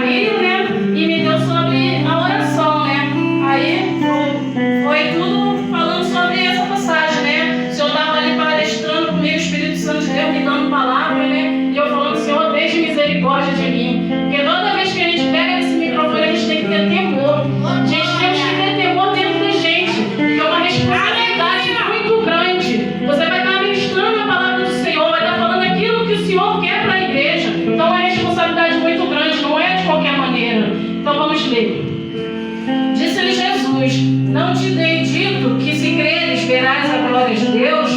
Maria, né? E me deu sobre a oração, né? Aí foi tudo falando sobre essa passagem, né? O Senhor estava ali palestrando comigo, o Espírito Santo de Deus me dando palavra, né? E eu falando, Senhor, deixe misericórdia de mim. Porque toda vez que a gente pega esse microfone, a gente tem que ter temor. A gente tem que ter temor dentro da gente. Que é uma responsabilidade muito grande. Você vai estar ministrando a palavra do Senhor, vai estar falando aquilo que o Senhor quer para a igreja. Então é uma responsabilidade muito grande, não é de qualquer maneira. Então vamos ler. Disse-lhe Jesus: não te dei dito que se creres verás a glória de Deus?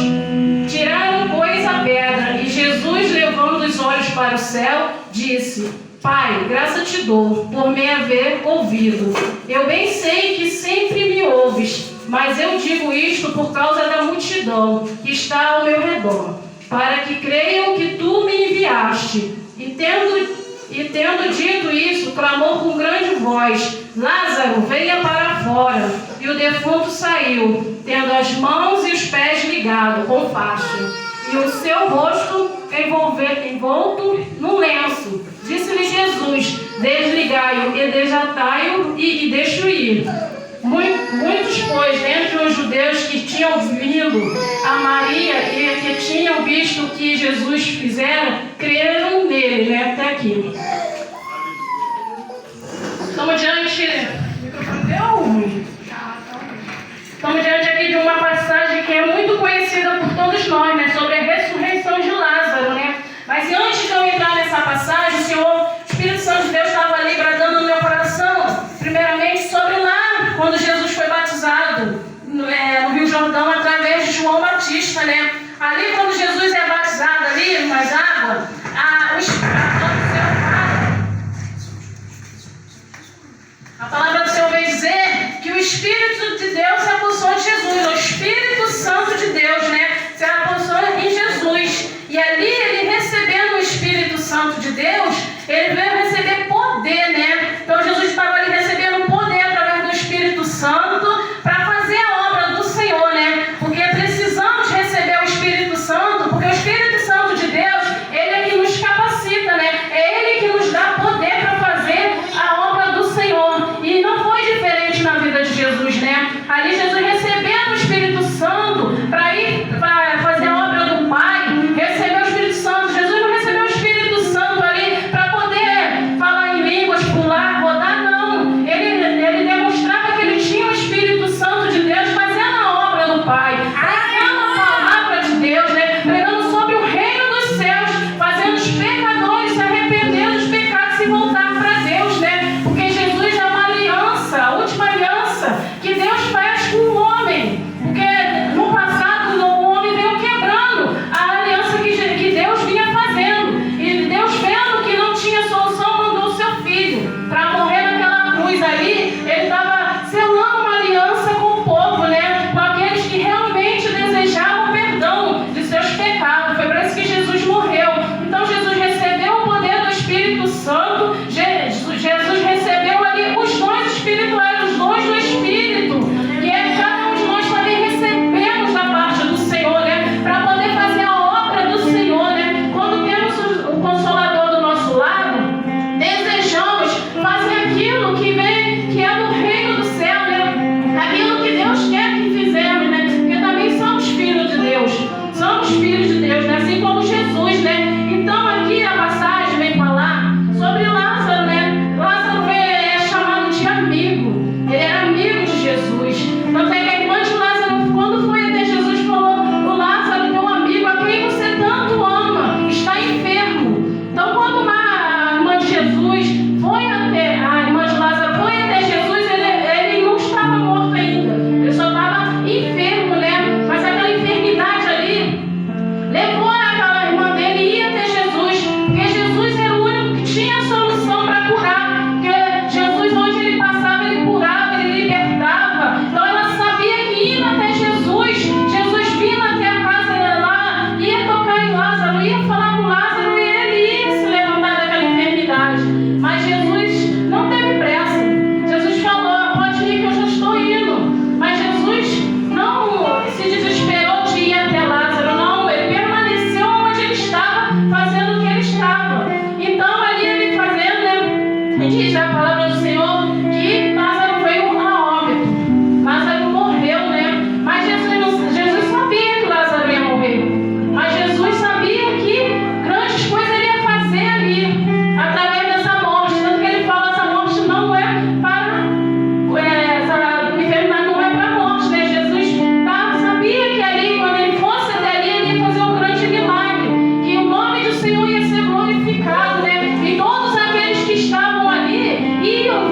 Tiraram, pois, a pedra. E Jesus, levando os olhos para o céu, disse: Pai, graça te dou, por me haver ouvido. Eu bem sei que sempre me ouves, mas eu digo isto por causa da multidão que está ao meu redor, para que creiam que tu me enviaste. E tendo dito isso, clamou com grande voz: Lázaro, venha para fora. E o defunto saiu, tendo as mãos e os pés ligados com faixa, e o seu rosto envolto num lenço. Disse-lhe Jesus: desligai-o e desatai-o e deixe-o ir. Muitos, pois, dentre os judeus que tinham vindo a Maria e que tinham visto o que Jesus fizera, creram nele, né? Até aqui. Estamos diante... Estamos diante aqui de uma passagem que é muito conhecida por todos nós, né? Sobre a ressurreição de Lázaro, né? Mas antes de eu entrar nessa passagem, o Espírito Santo de Deus estava ali bradando no meu coração, primeiramente sobre lá, quando Jesus foi batizado no Rio Jordão, através de João Batista, né? Ali, quando Jesus é batizado ali, mais água, a palavra do Senhor vem dizer que o Espírito de Deus se apossou de Jesus, o Espírito Santo de Deus, né? Se apossou em Jesus. E ali, ele recebendo o Espírito Santo de Deus, ele veio receber poder, né? Então, Jesus estava ali recebendo poder através do Espírito Santo para fazer a obra do Senhor, né? Porque precisamos receber o Espírito Santo, porque o Espírito Santo de Deus, ele é que nos capacita, né? É ele que nos dá poder para fazer a obra do Senhor. E não foi diferente na vida de Jesus, né? Ali, Jesus recebendo o Espírito Santo para ir para fazer a obra do Pai, recebeu o Espírito Santo. Jesus não recebeu o Espírito Santo ali E diz a palavra do Senhor que Lázaro veio a óbito. Lázaro morreu, né? Mas Jesus sabia que Lázaro ia morrer. Mas Jesus sabia que grandes coisas ele ia fazer ali, através dessa morte. Tanto que ele fala, essa morte não é para... essa enfermidade não é para a morte, né? Jesus sabia que ali, quando ele fosse até ali, ele ia fazer um grande milagre. Que o nome do Senhor ia ser glorificado, né? E todos aqueles que estavam ali iam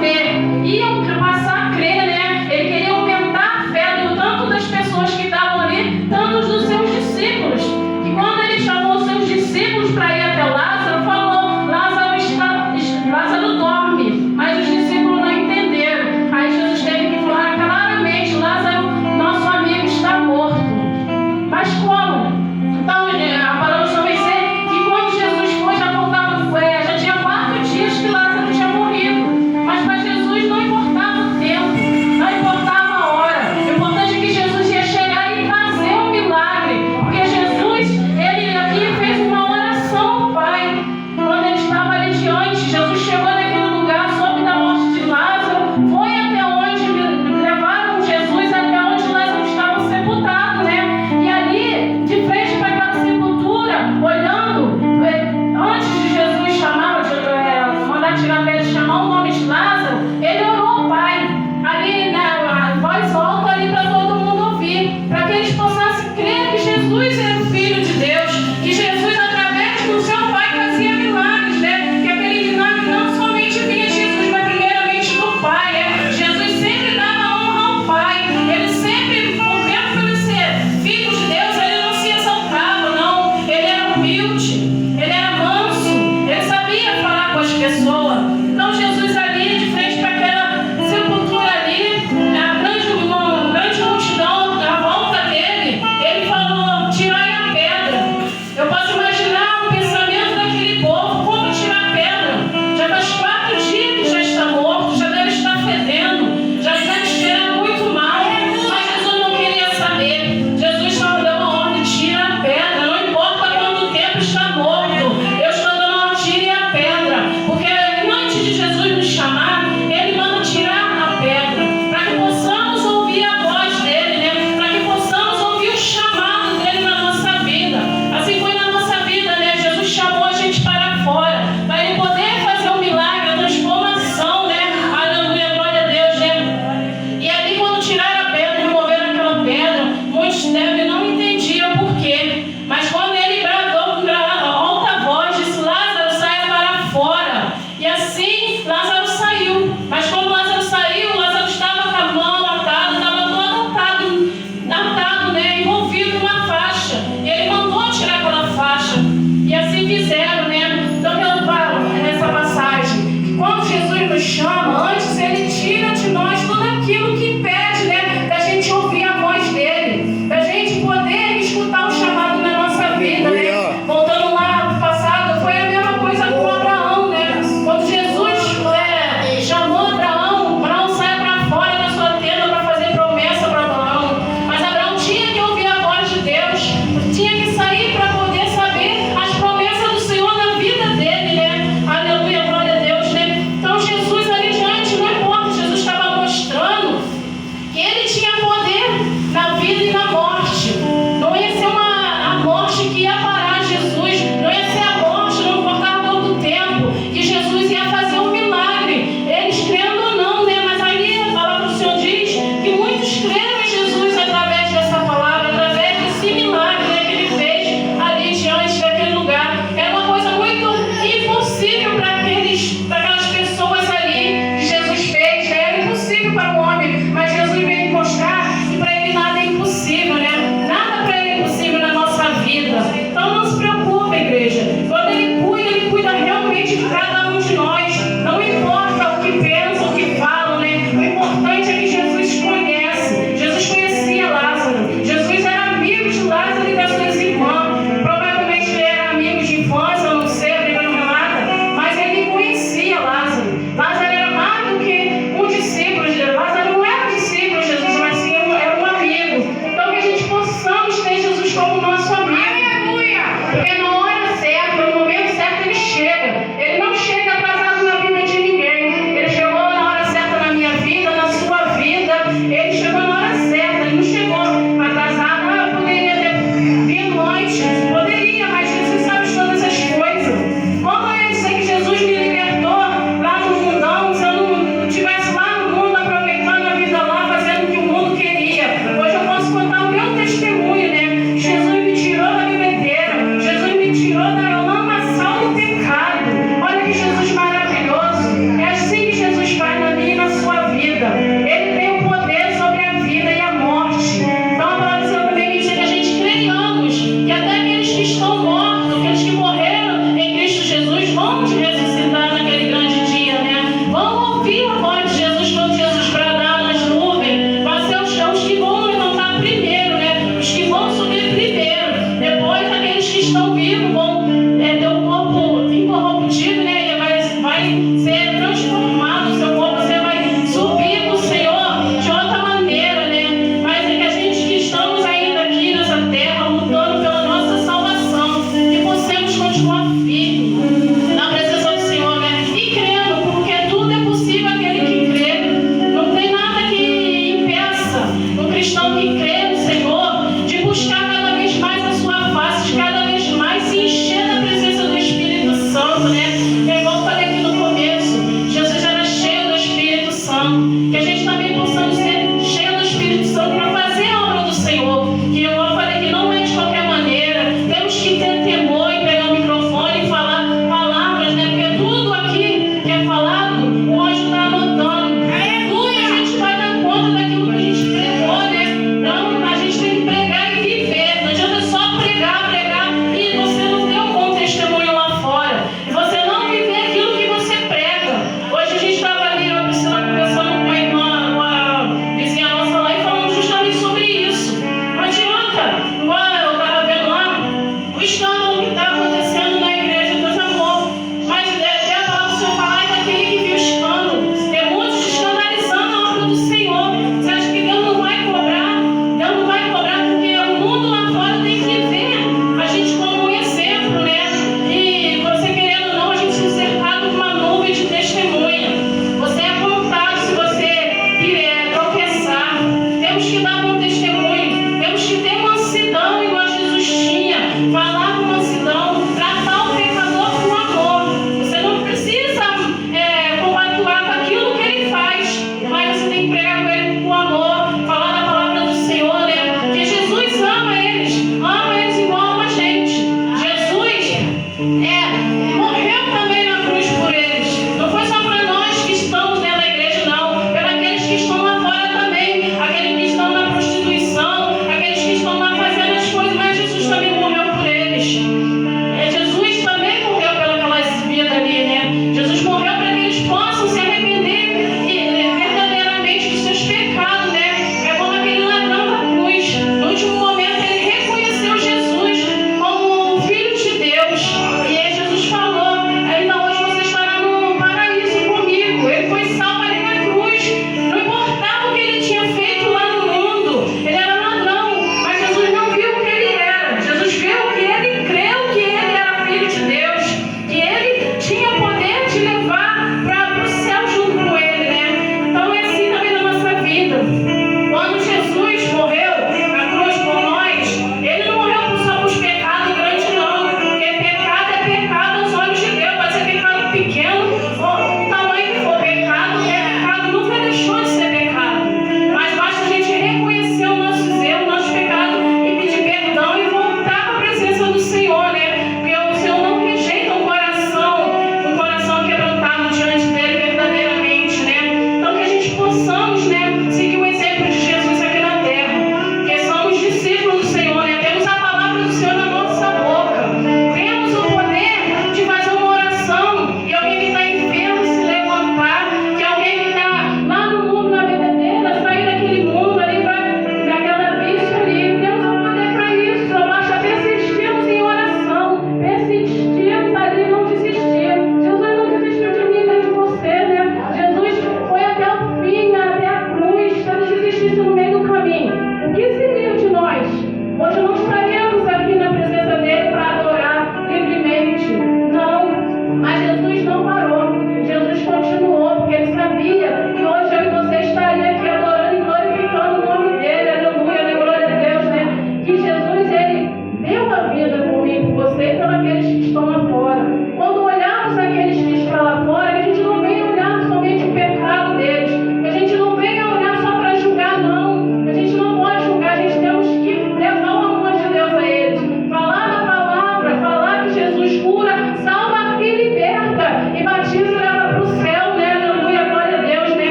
vai ser transformado, o seu corpo, você vai subir com o Senhor de outra maneira, né? Mas é que a gente que estamos ainda aqui nessa terra, lutando pela nossa salvação, que possamos continuar firmes na presença do Senhor, né? E crendo, porque tudo é possível aquele que crê. Não tem nada que impeça um cristão que crê no Senhor de buscar cada vez mais a sua face, de cada vez mais se encher da presença do Espírito Santo, né? É igual eu falei aqui no começo.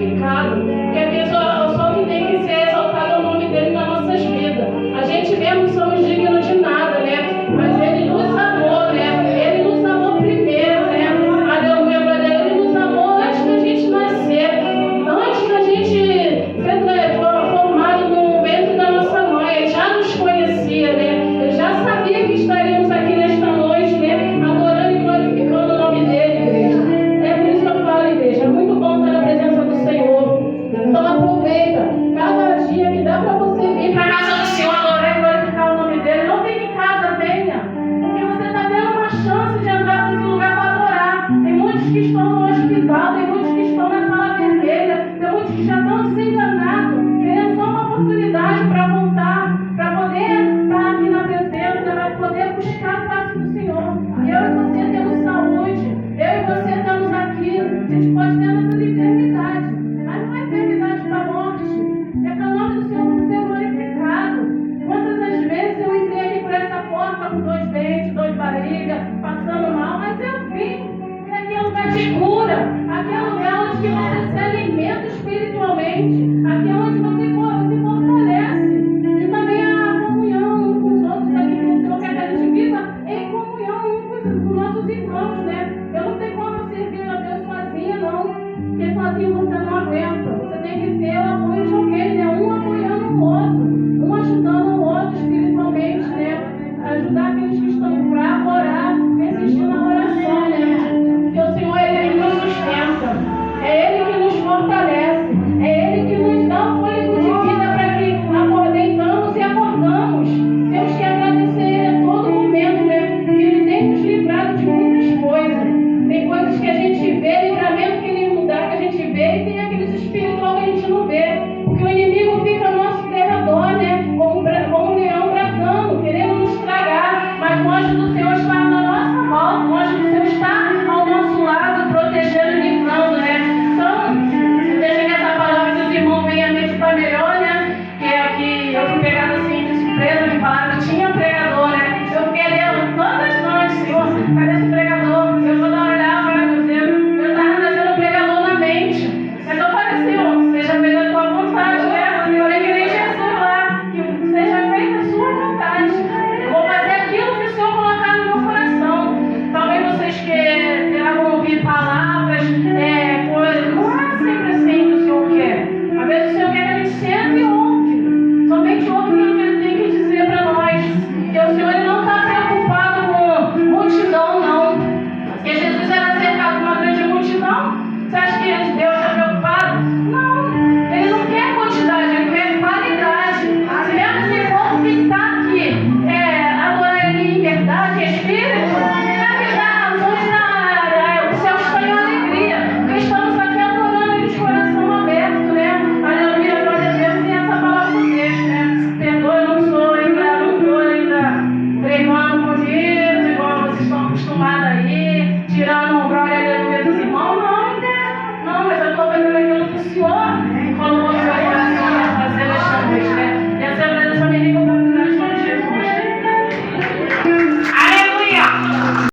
glorificado. Porque a pessoa, só que tem que ser exaltado o nome dele nas nossas vidas. A gente mesmo somos dignos de nada, né? Mas ele nos amou, né? Ele nos amou primeiro, né? Aleluia, glória a Deus. Ele nos amou antes da gente nascer, antes da gente ser formado no ventre da nossa mãe. Ele já nos conhecia, né? Ele já sabia que estaríamos aqui nesta noite, né? Adorando e glorificando o nome dele, igreja. É por isso que eu falo, igreja. É muito bom estar na presença do Senhor. Então aproveita cada dia que dá para você vir para a casa do Senhor, adorar e glorificar o nome dele. Não fique em casa, venha. Porque você está tendo uma chance de entrar nesse lugar para adorar. Tem muitos que estão no hospital, tem muitos que estão na sala vermelha, tem muitos que já estão desenganados, querendo só uma oportunidade para voltar, para poder estar aqui na presença, para poder buscar a face do Senhor. E eu e você temos saúde, eu e você estamos aqui. A gente pode ter nossas enfermidades, mas não é enfermidade para a morte, é para o nome do Senhor ser glorificado. Quantas das vezes eu entrei aqui por essa porta com 2 dentes, 2 barrigas, passando mal, mas eu vim, porque aqui é lugar de cura, aqui é lugar onde você se alimenta espiritualmente, aqui é onde você se fortalece. E também a comunhão uns com os outros aqui, que o Senhor quer que a gente viva em comunhão uns com os nossos irmãos, né? Eu não tenho como servir a Deus sozinha, não, porque sozinho você não aguenta. Você tem que ter o apoio de alguém, né? Um apoiando o outro, um ajudando o outro espiritualmente, né? Ajudar aqueles que estão fracos a orar, persistir na oração, né? Porque o Senhor, Ele que nos sustenta, é Ele que nos fortalece, é Ele que nos dá o fôlego de vida para que deitamos e acordamos. Temos que agradecer Ele a todo momento, né? Porque Ele tem nos livrado de muitas coisas. Tem coisas que a gente vê, livramento que Ele nos dá, que a gente vê, e tem aqueles espirituais que a gente não vê. Porque o inimigo fica ao nosso derredor, né? Como um leão bradando, querendo nos tragar. Mas o anjo do Senhor está na nossa volta, o anjo do Senhor está ao nosso lado, protegendo e livrando, né? Então, deixa que essa palavra dos irmãos venha a meditar melhor, né? Que é que eu fui pegada assim de surpresa, me falaram que tinha pregador, né? Eu fiquei lendo todas as noites, Senhor, cadê esse pregador? Eu toda hora olhava, meu Deus, eu estava trazendo um pregador na mente. Mas eu falei, Senhor, seja feita a tua vontade, né? Eu falei que nem Jesus lá, que seja feita a sua vontade. Eu vou fazer aquilo que o Senhor colocar no meu coração. Talvez vocês queiram ouvir palavras, coisas. Não é sempre assim que o Senhor quer. Às vezes o Senhor quer que a gente sente e ouve. Somente ouve aquilo que Ele tem que dizer para nós. Porque o Senhor Ele não está preocupado com multidão, não. Porque Jesus era cercado por uma grande multidão. Você acha que Deus está preocupado? Não. Ele não quer quantidade, Ele quer qualidade. Se mesmo esse povo que está aqui adorar Ele em verdade, em espírito, o céu está em alegria. Porque estamos aqui adorando Ele de coração aberto, né? Aleluia, glória a Deus. E essa palavra do texto, né? Perdoa, eu não estou ainda treinando bonito, igual vocês estão acostumados aí, tirando um glória aleluia dos irmãos, não. Não, mas eu estou fazendo aqui